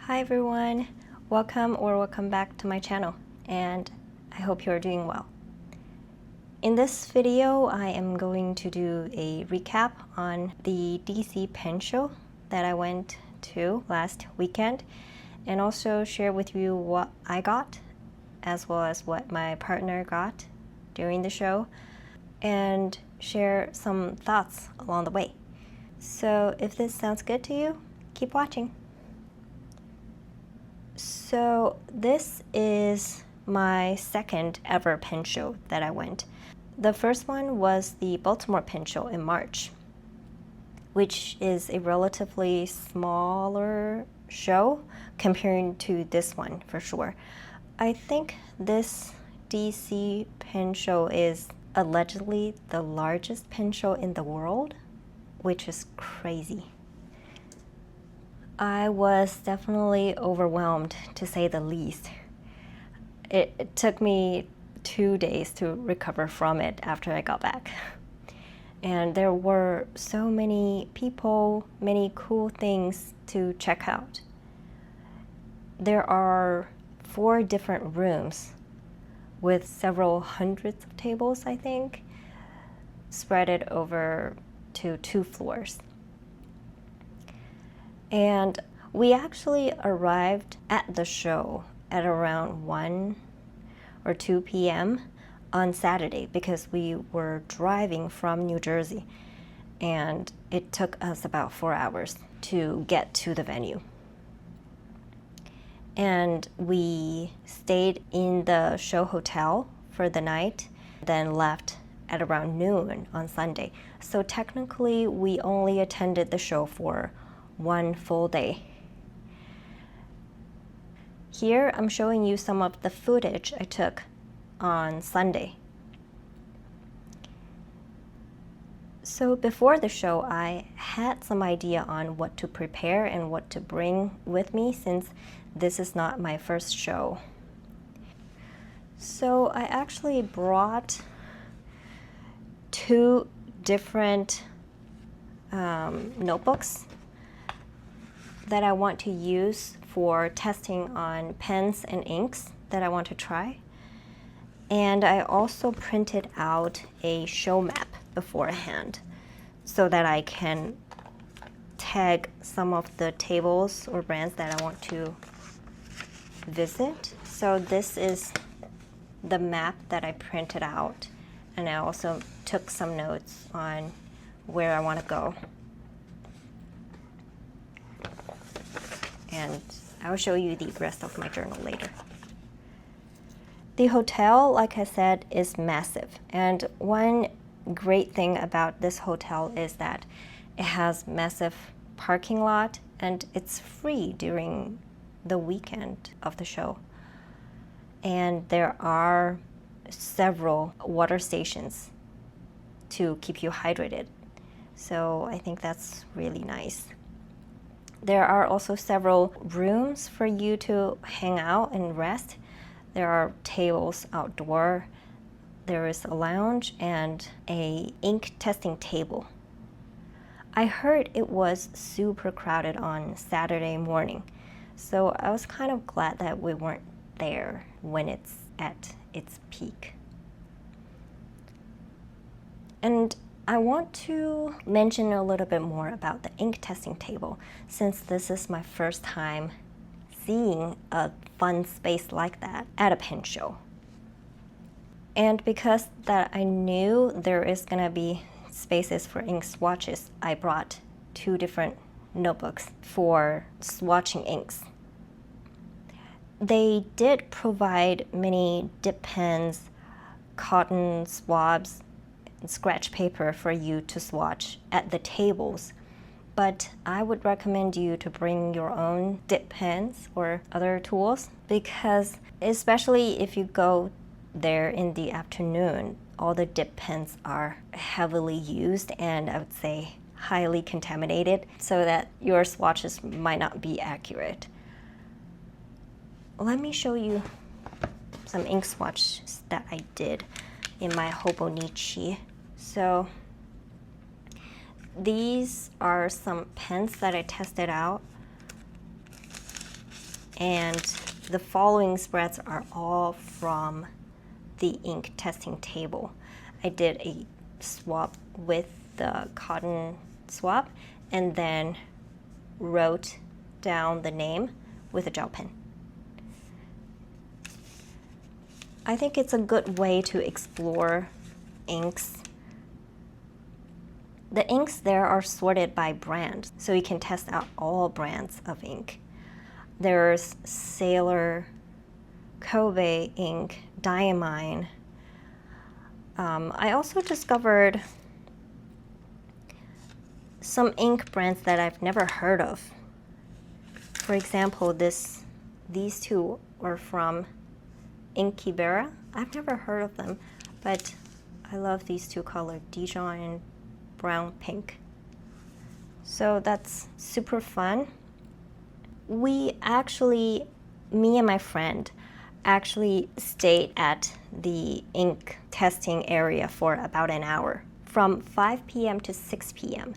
Hi everyone, welcome back to my channel, and I hope you're doing well. In this video, I am going to do a recap on the DC pen show that I went to last weekend, and also share with you what I got, as well as what my partner got during the show, and share some thoughts along the way. So if this sounds good to you, keep watching. So this is my second ever pen show that I went. The first one was the Baltimore pen show in March, which is a relatively smaller show comparing to this one for sure. I think this DC pen show is allegedly the largest pen show in the world, which is crazy. I was definitely overwhelmed, to say the least. It took me 2 days to recover from it after I got back. And there were so many people, many cool things to check out. There are 4 different rooms with several hundreds of tables, I think, spread it over to 2 floors. And we actually arrived at the show at around 1 or 2 p.m. on Saturday because we were driving from New Jersey, and it took us about 4 hours to get to the venue. And we stayed in the show hotel for the night, then left at around noon on Sunday. So technically, we only attended the show for 1 full day. Here I'm showing you some of the footage I took on Sunday. So before the show, I had some idea on what to prepare and what to bring with me, since this is not my first show. So I actually brought 2 different notebooks that I want to use for testing on pens and inks that I want to try. And I also printed out a show map beforehand so that I can tag some of the tables or brands that I want to visit. So this is the map that I printed out, and I also took some notes on where I want to go. And I'll show you the rest of my journal later. The hotel, like I said, is massive. And one great thing about this hotel is that it has massive parking lot, and it's free during the weekend of the show. And there are several water stations to keep you hydrated. So I think that's really nice. There are also several rooms for you to hang out and rest. There are tables outdoor. There is a lounge and an ink testing table. I heard it was super crowded on Saturday morning, so I was kind of glad that we weren't there when it's at its peak. And I want to mention a little bit more about the ink testing table, since this is my first time seeing a fun space like that at a pen show. And because that I knew there is gonna be spaces for ink swatches, I brought 2 different notebooks for swatching inks. They did provide many dip pens, cotton swabs, scratch paper for you to swatch at the tables, but I would recommend you to bring your own dip pens or other tools, because especially if you go there in the afternoon, all the dip pens are heavily used and I would say highly contaminated, so that your swatches might not be accurate. Let me show you some ink swatches that I did in my Hobonichi. So these are some pens that I tested out. And the following spreads are all from the ink testing table. I did a swap with the cotton swab and then wrote down the name with a gel pen. I think it's a good way to explore inks. The inks there are sorted by brand, so you can test out all brands of ink. There's Sailor, Kobe ink, Diamine. I also discovered some ink brands that I've never heard of. For example, these two are from Inkibera. I've never heard of them, but I love these two colors, Dijon and brown pink. So that's super fun. Me and my friend actually stayed at the ink testing area for about an hour, from 5 p.m. to 6 p.m.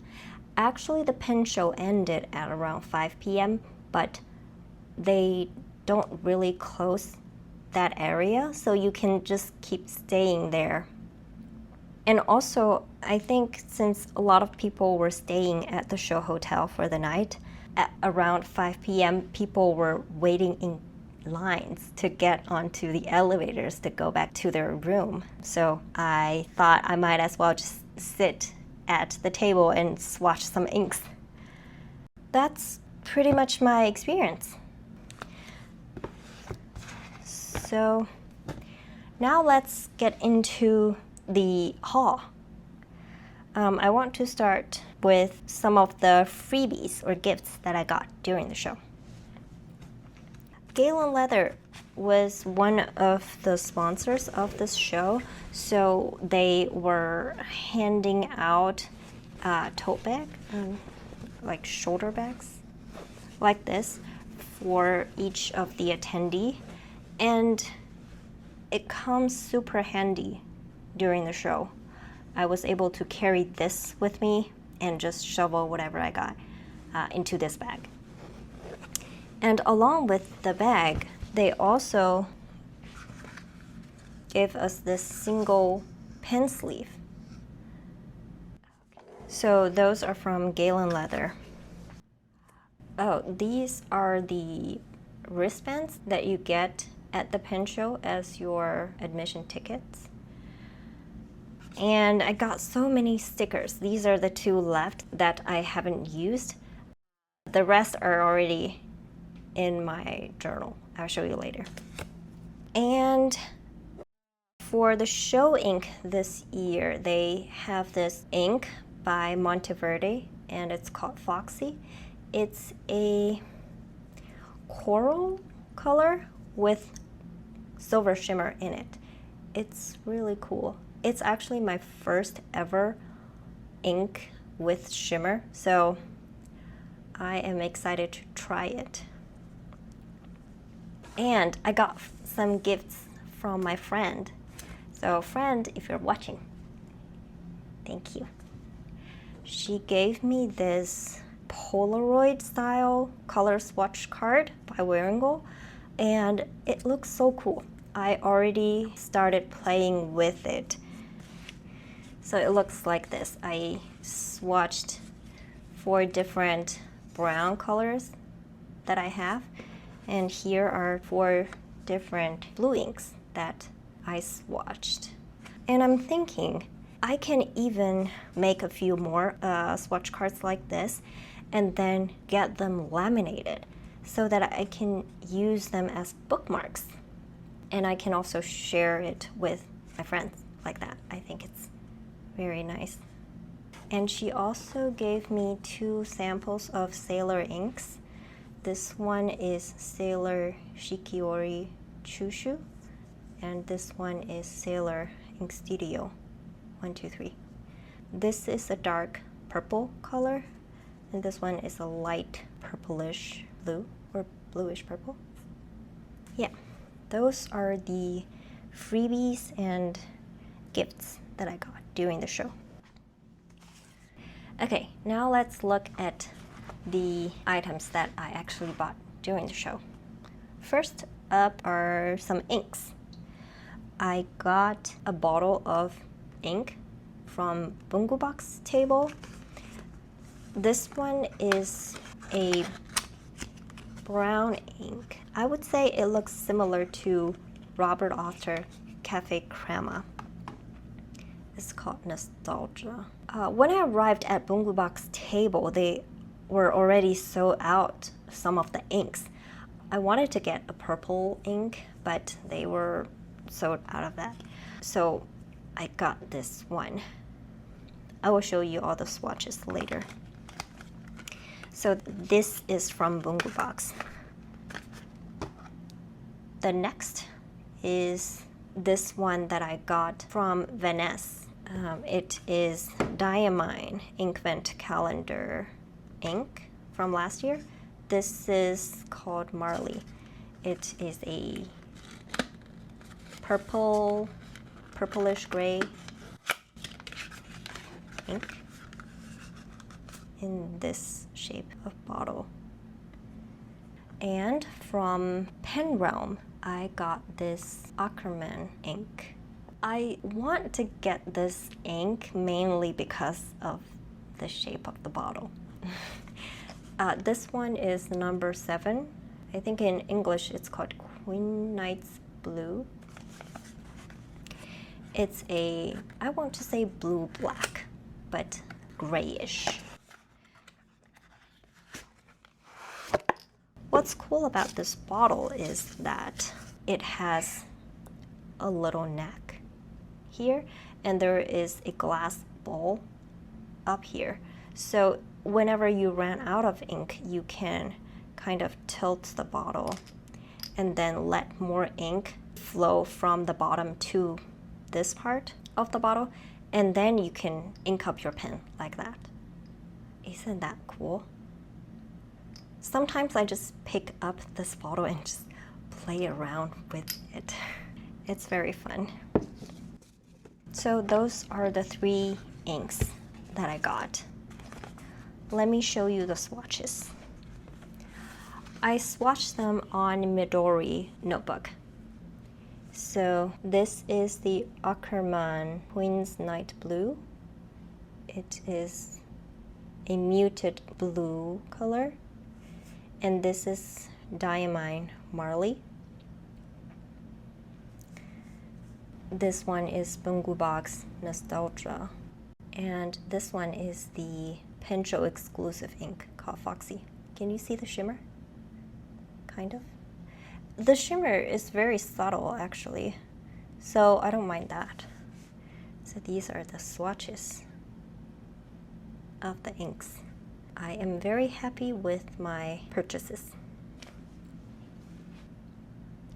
Actually, the pen show ended at around 5 p.m., but they don't really close that area, so you can just keep staying there. And also, I think since a lot of people were staying at the show hotel for the night, at around 5 p.m., people were waiting in lines to get onto the elevators to go back to their room. So I thought I might as well just sit at the table and swatch some inks. That's pretty much my experience. So now let's get into the haul. I want to start with some of the freebies or gifts that I got during the show. Galen Leather was one of the sponsors of this show, so they were handing out tote bag, like shoulder bags, like this, for each of the attendee, and it comes super handy during the show. I was able to carry this with me and just shovel whatever I got into this bag. And along with the bag, they also gave us this single pen sleeve. So those are from Galen Leather. Oh, these are the wristbands that you get at the pen show as your admission tickets. And I got so many stickers. These are the two left that I haven't used. The rest are already in my journal. I'll show you later. And for the show ink this year, they have this ink by Monteverde, and it's called Foxy. It's a coral color with silver shimmer in it. It's really cool. It's actually my first ever ink with shimmer, so I am excited to try it. And I got some gifts from my friend. So friend, if you're watching, thank you. She gave me this Polaroid style color swatch card by Waringo, and it looks so cool. I already started playing with it. So it looks like this. I swatched 4 different brown colors that I have, and here are 4 different blue inks that I swatched. And I'm thinking I can even make a few more swatch cards like this and then get them laminated so that I can use them as bookmarks. And I can also share it with my friends like that. I think it's very nice. And she also gave me 2 samples of Sailor inks. This one is Sailor Shikiori Chushu, and this one is Sailor Ink Studio 123. This is a dark purple color, and this one is a light purplish blue or bluish purple. Yeah, those are the freebies and gifts that I got during the show. Okay, now let's look at the items that I actually bought during the show. First up are some inks. I got a bottle of ink from Bungu Box Table. This one is a brown ink. I would say it looks similar to Robert Oster Cafe Crema. It's called Nostalgia. When I arrived at Bungu Box Table, they were already sold out some of the inks. I wanted to get a purple ink, but they were sold out of that. So I got this one. I will show you all the swatches later. So this is from Bungu Box. The next is this one that I got from Venice. It is Diamine Inkvent Calendar ink from last year. This is called Marley. It is a purplish gray ink in this shape of bottle. And from Pen Realm, I got this Ackerman ink. I want to get this ink mainly because of the shape of the bottle. This one is number 7. I think in English it's called Queen Knight's Blue. It's a, I want to say blue-black, but grayish. What's cool about this bottle is that it has a little neck here, and there is a glass bowl up here. So whenever you ran out of ink, you can kind of tilt the bottle and then let more ink flow from the bottom to this part of the bottle, and then you can ink up your pen like that. Isn't that cool? Sometimes I just pick up this bottle and just play around with it. It's very fun. So those are the 3 inks that I got. Let me show you the swatches. I swatched them on Midori notebook. So this is the Ackerman Queen's Night Blue. It is a muted blue color. And this is Diamine Marley. This one is Bungu Box Nostalgia. And this one is the Pencho exclusive ink called Foxy. Can you see the shimmer? Kind of. The shimmer is very subtle actually, so I don't mind that. So these are the swatches of the inks. I am very happy with my purchases.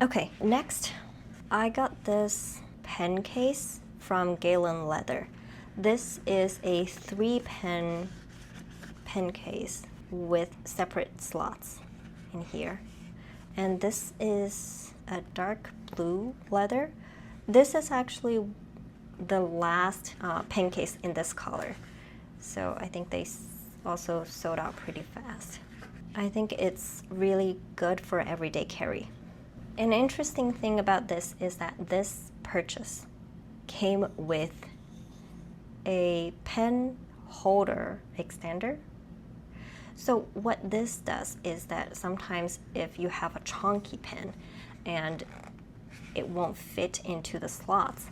Okay, next I got this pen case from Galen Leather. This is a 3-pen pen case with separate slots in here. And this is a dark blue leather. This is actually the last pen case in this color. So I think they also sold out pretty fast. I think it's really good for everyday carry. An interesting thing about this is that this purchase came with a pen holder extender. So what this does is that sometimes if you have a chunky pen and it won't fit into the slots,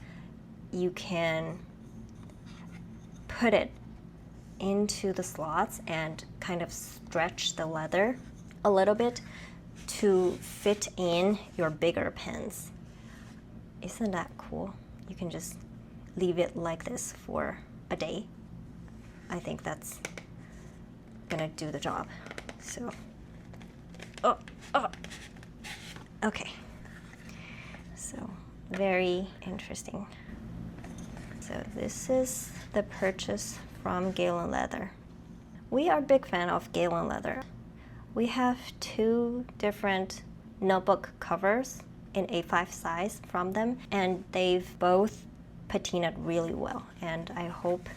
you can put it into the slots and kind of stretch the leather a little bit to fit in your bigger pens. Isn't that cool? You can just leave it like this for a day. I think that's gonna do the job. So, okay. So, very interesting. So this is the purchase from Galen Leather. We are a big fan of Galen Leather. We have 2 different notebook covers in A5 size from them, and they've both patinaed really well, and I hope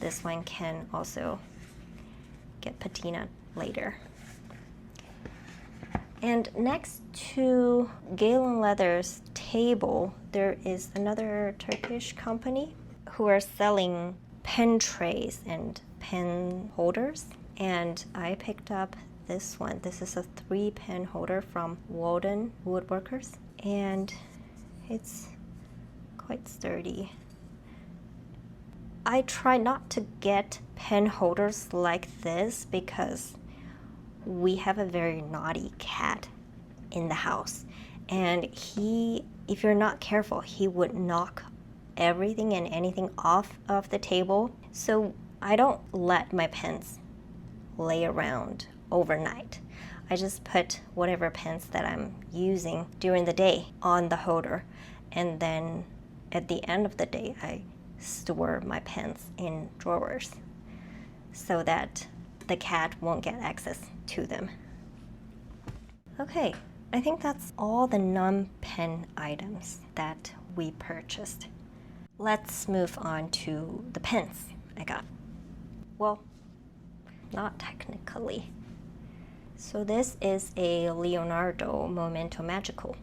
this one can also get patinaed later. And next to Galen Leather's table, there is another Turkish company who are selling pen trays and pen holders. And I picked up this one. This is a 3-pen holder from Walden Woodworkers. And it's quite sturdy. I try not to get pen holders like this because we have a very naughty cat in the house, and if you're not careful, he would knock everything and anything off of the table. So I don't let my pens lay around overnight. I just put whatever pens that I'm using during the day on the holder, and then at the end of the day I store my pens in drawers so that the cat won't get access to them. Okay, I think that's all the non-pen items that we purchased. Let's move on to the pens I got. Well, not technically. So this is a Leonardo Momento Magical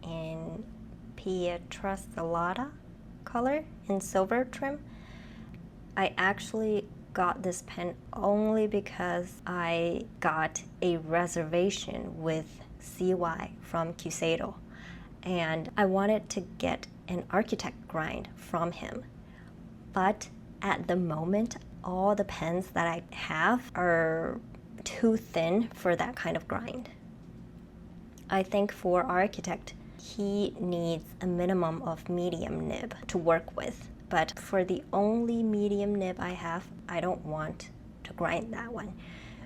in Pietrastellata color in silver trim. I actually got this pen only because I got a reservation with CY from Cusado, and I wanted to get an architect grind from him. But at the moment, all the pens that I have are too thin for that kind of grind. I think for architect, he needs a minimum of medium nib to work with. But for the only medium nib I have, I don't want to grind that one.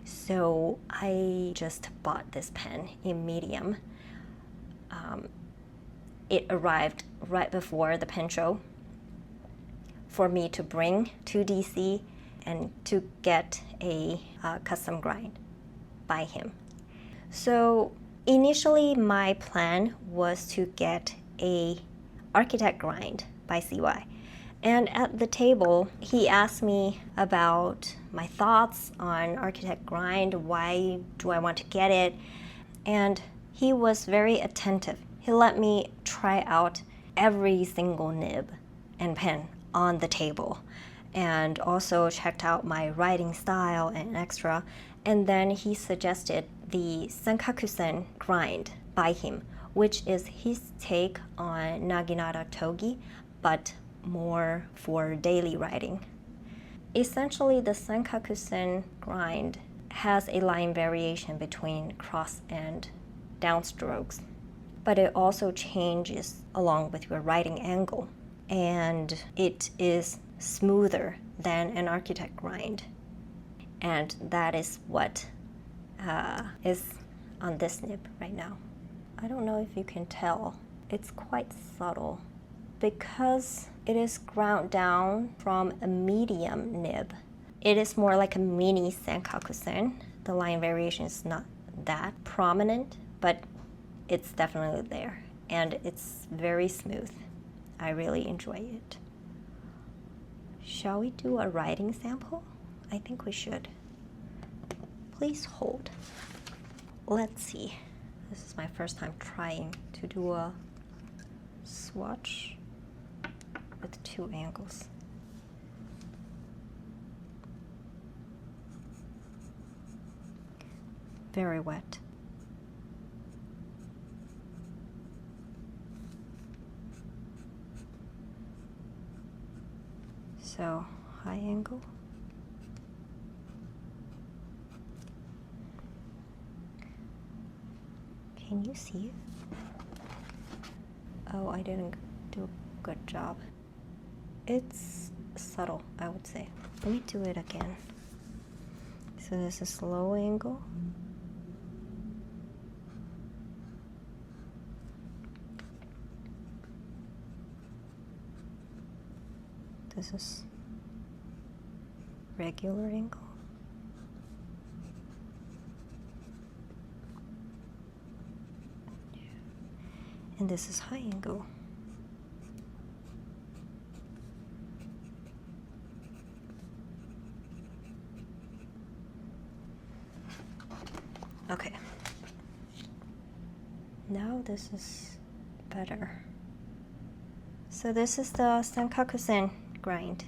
So I just bought this pen in medium. It arrived right before the pen show for me to bring to DC and to get a custom grind by him. So initially my plan was to get a architect grind by CY. And at the table, he asked me about my thoughts on architect grind, why do I want to get it, and he was very attentive. He let me try out every single nib and pen on the table, and also checked out my writing style and extra, and then he suggested the Senkakusen grind by him, which is his take on Naginata Togi, but more for daily writing. Essentially, the Senkakusen grind has a line variation between cross and downstrokes, but it also changes along with your writing angle, and it is smoother than an architect grind, and that is what is on this nib right now. I don't know if you can tell, it's quite subtle. Because it is ground down from a medium nib, it is more like a mini Senkakusen. The line variation is not that prominent, but it's definitely there. And it's very smooth. I really enjoy it. Shall we do a writing sample? I think we should. Please hold. Let's see. This is my first time trying to do a swatch with 2 angles. Very wet. So, high angle. Can you see it? Oh, I didn't do a good job. It's subtle, I would say. Let me do it again. So this is low angle. This is regular angle. And this is high angle. Okay. Now this is better. So this is the Sankakusen grind.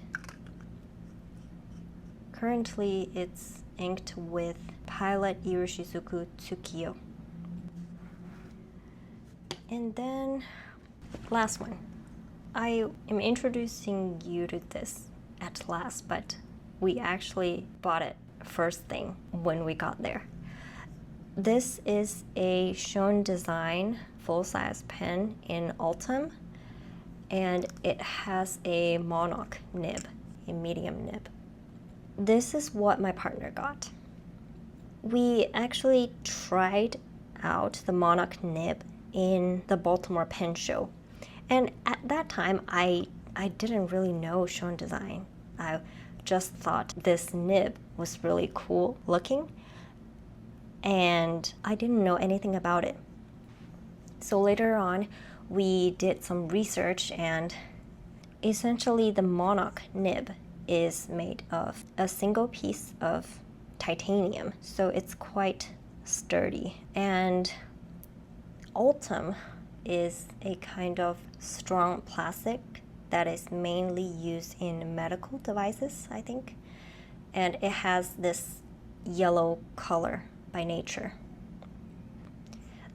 Currently it's inked with Pilot Iroshizuku Tsukiyo. And then last one. I am introducing you to this at last, but we actually bought it first thing when we got there. This is a Shown Design full-size pen in Ultem, and it has a monarch nib, a medium nib. This is what my partner got. We actually tried out the monarch nib in the Baltimore Pen Show, and at that time I didn't really know Shown Design. I just thought this nib was really cool looking, and I didn't know anything about it. So later on, we did some research, and essentially the monarch nib is made of a single piece of titanium, so it's quite sturdy. And Ultem is a kind of strong plastic that is mainly used in medical devices, I think, and it has this yellow color by nature.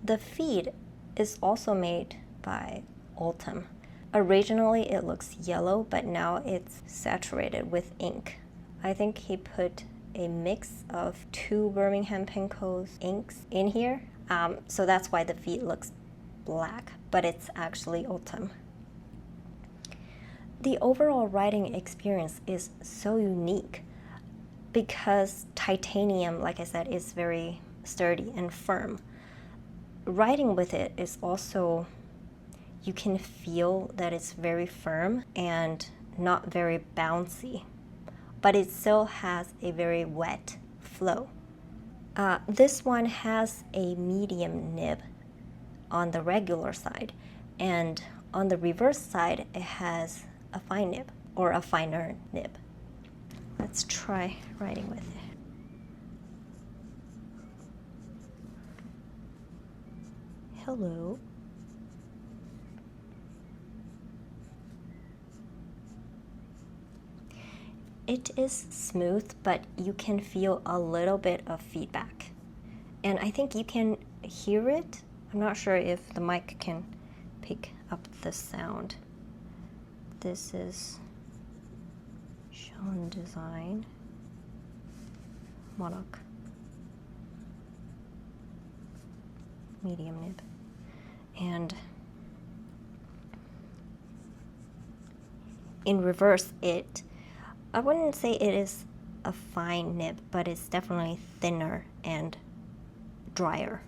The feed is also made by Ultem. Originally it looks yellow, but now it's saturated with ink. I think he put a mix of 2 Birmingham Penco's inks in here, so that's why the feed looks black, but it's actually Ultem. The overall writing experience is so unique because titanium, like I said, is very sturdy and firm. Writing with it is also, you can feel that it's very firm and not very bouncy, but it still has a very wet flow. This one has a medium nib on the regular side, and on the reverse side it has a fine nib, or a finer nib. Let's try writing with it. Hello. It is smooth, but you can feel a little bit of feedback. And I think you can hear it. I'm not sure if the mic can pick up the sound. This is Shown Design monarch medium nib, and in reverse I wouldn't say it is a fine nib, but it's definitely thinner and drier.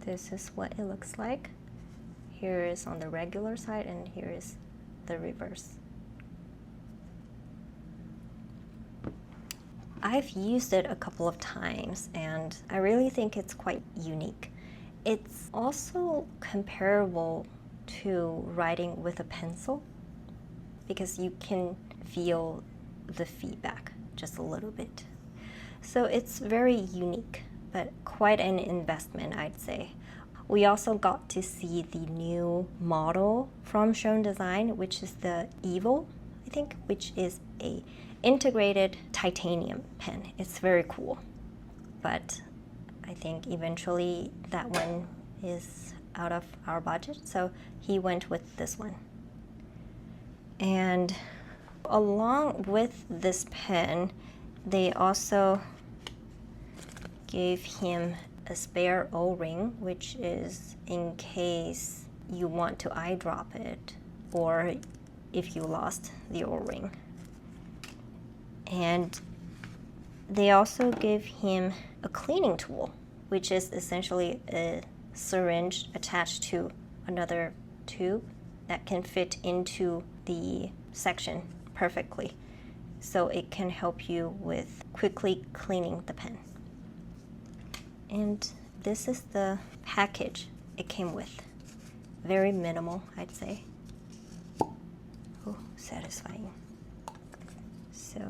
This is what it looks like. Here is on the regular side, and here is the reverse. I've used it a couple of times, and I really think it's quite unique. It's also comparable to writing with a pencil because you can feel the feedback just a little bit. So it's very unique, but quite an investment, I'd say. We also got to see the new model from Shown Design, which is the Evil, I think, which is a integrated titanium pen. It's very cool, but I think eventually that one is out of our budget, so he went with this one. And along with this pen, they also gave him a spare O-ring, which is in case you want to eyedrop it or if you lost the O-ring. And they also gave him a cleaning tool, which is essentially a syringe attached to another tube that can fit into the section perfectly. so it can help you with quickly cleaning the pen. And this is the package it came with. Very minimal, I'd say. Oh, satisfying. So,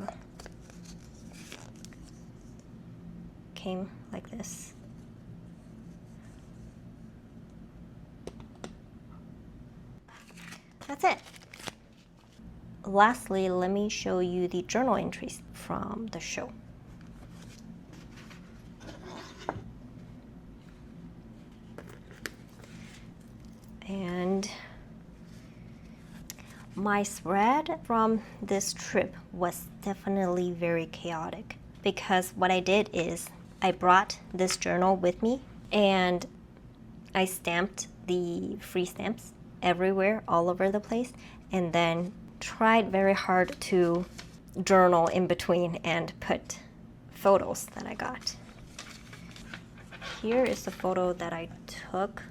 came like this. That's it. Lastly, let me show you the journal entries from the show. And my spread from this trip was definitely very chaotic, because what I did is I brought this journal with me and I stamped the free stamps everywhere, all over the place, and then tried very hard to journal in between and put photos that I got. Here is a photo that I took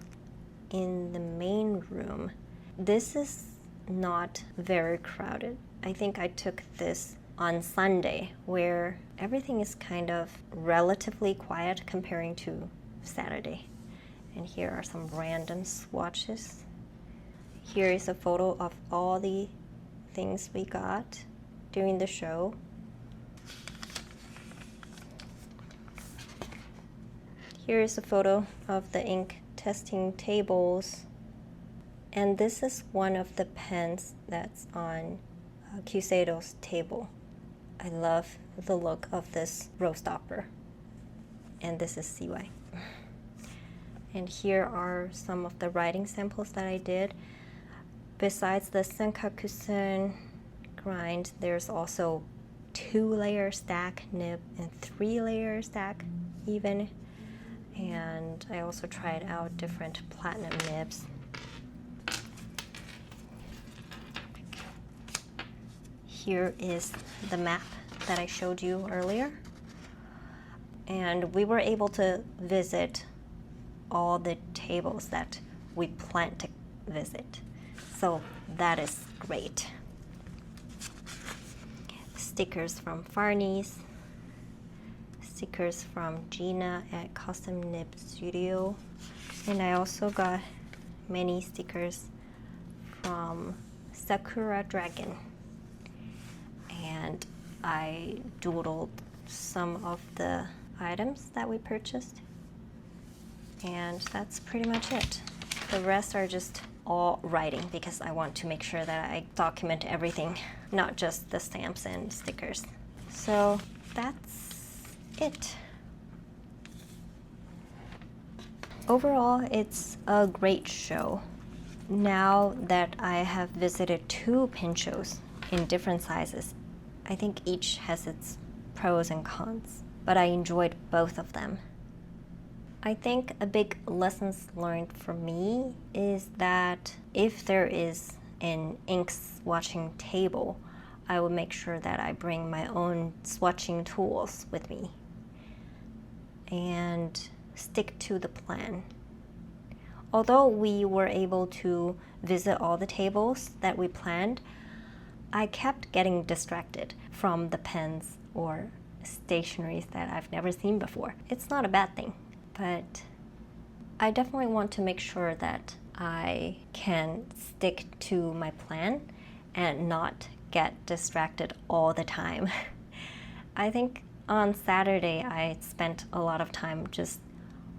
in the main room. This is not very crowded. I think I took this on Sunday, where everything is kind of relatively quiet comparing to Saturday. And here are some random swatches. Here is a photo of all the things we got during the show. Here is a photo of the ink testing tables. And this is one of the pens that's on Cusado's table. I love the look of this row stopper. And this is CY. And here are some of the writing samples that I did. Besides the Senkakusen grind, there's also 2-layer stack nib and 3-layer stack even. And I also tried out different platinum nibs. Here is the map that I showed you earlier. And we were able to visit all the tables that we planned to visit. So that is great. Stickers from Farney's, stickers from Gina at Custom Nib Studio, and I also got many stickers from Sakura Dragon. And I doodled some of the items that we purchased, and that's pretty much it. The rest are just all writing, because I want to make sure that I document everything, not just the stamps and stickers. So that's it. Overall, it's a great show. Now that I have visited 2 pen shows in different sizes, I think each has its pros and cons, but I enjoyed both of them. I think a big lessons learned for me is that if there is an ink swatching table, I will make sure that I bring my own swatching tools with me and stick to the plan. Although we were able to visit all the tables that we planned, I kept getting distracted from the pens or stationeries that I've never seen before. It's not a bad thing, but I definitely want to make sure that I can stick to my plan and not get distracted all the time. I think on Saturday I spent a lot of time just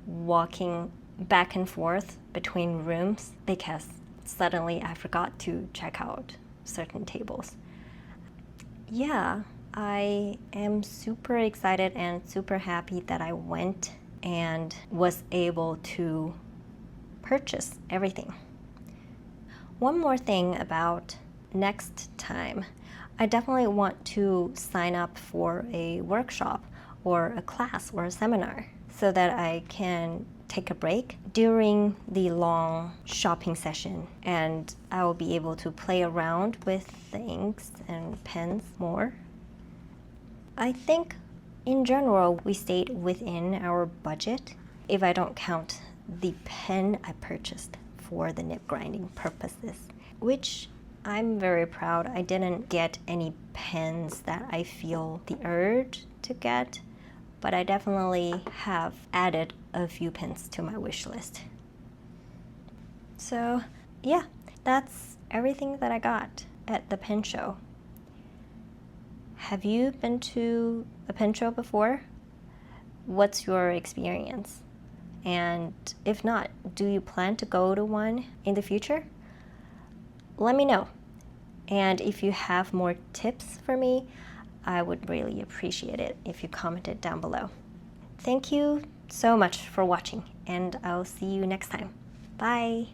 walking back and forth between rooms because suddenly I forgot to check out certain tables. Yeah, I am super excited and super happy that I went and was able to purchase everything. One more thing about next time, I definitely want to sign up for a workshop or a class or a seminar so that I can take a break during the long shopping session, and I will be able to play around with the inks and pens more. I think in general we stayed within our budget if I don't count the pen I purchased for the nib grinding purposes, which I'm very proud I didn't get any pens that I feel the urge to get, but I definitely have added a few pens to my wish list. So yeah, that's everything that I got at the pen show. Have you been to a pen show before? What's your experience? And if not, do you plan to go to one in the future? Let me know. And if you have more tips for me, I would really appreciate it if you commented down below. Thank you so much for watching, and I'll see you next time. Bye!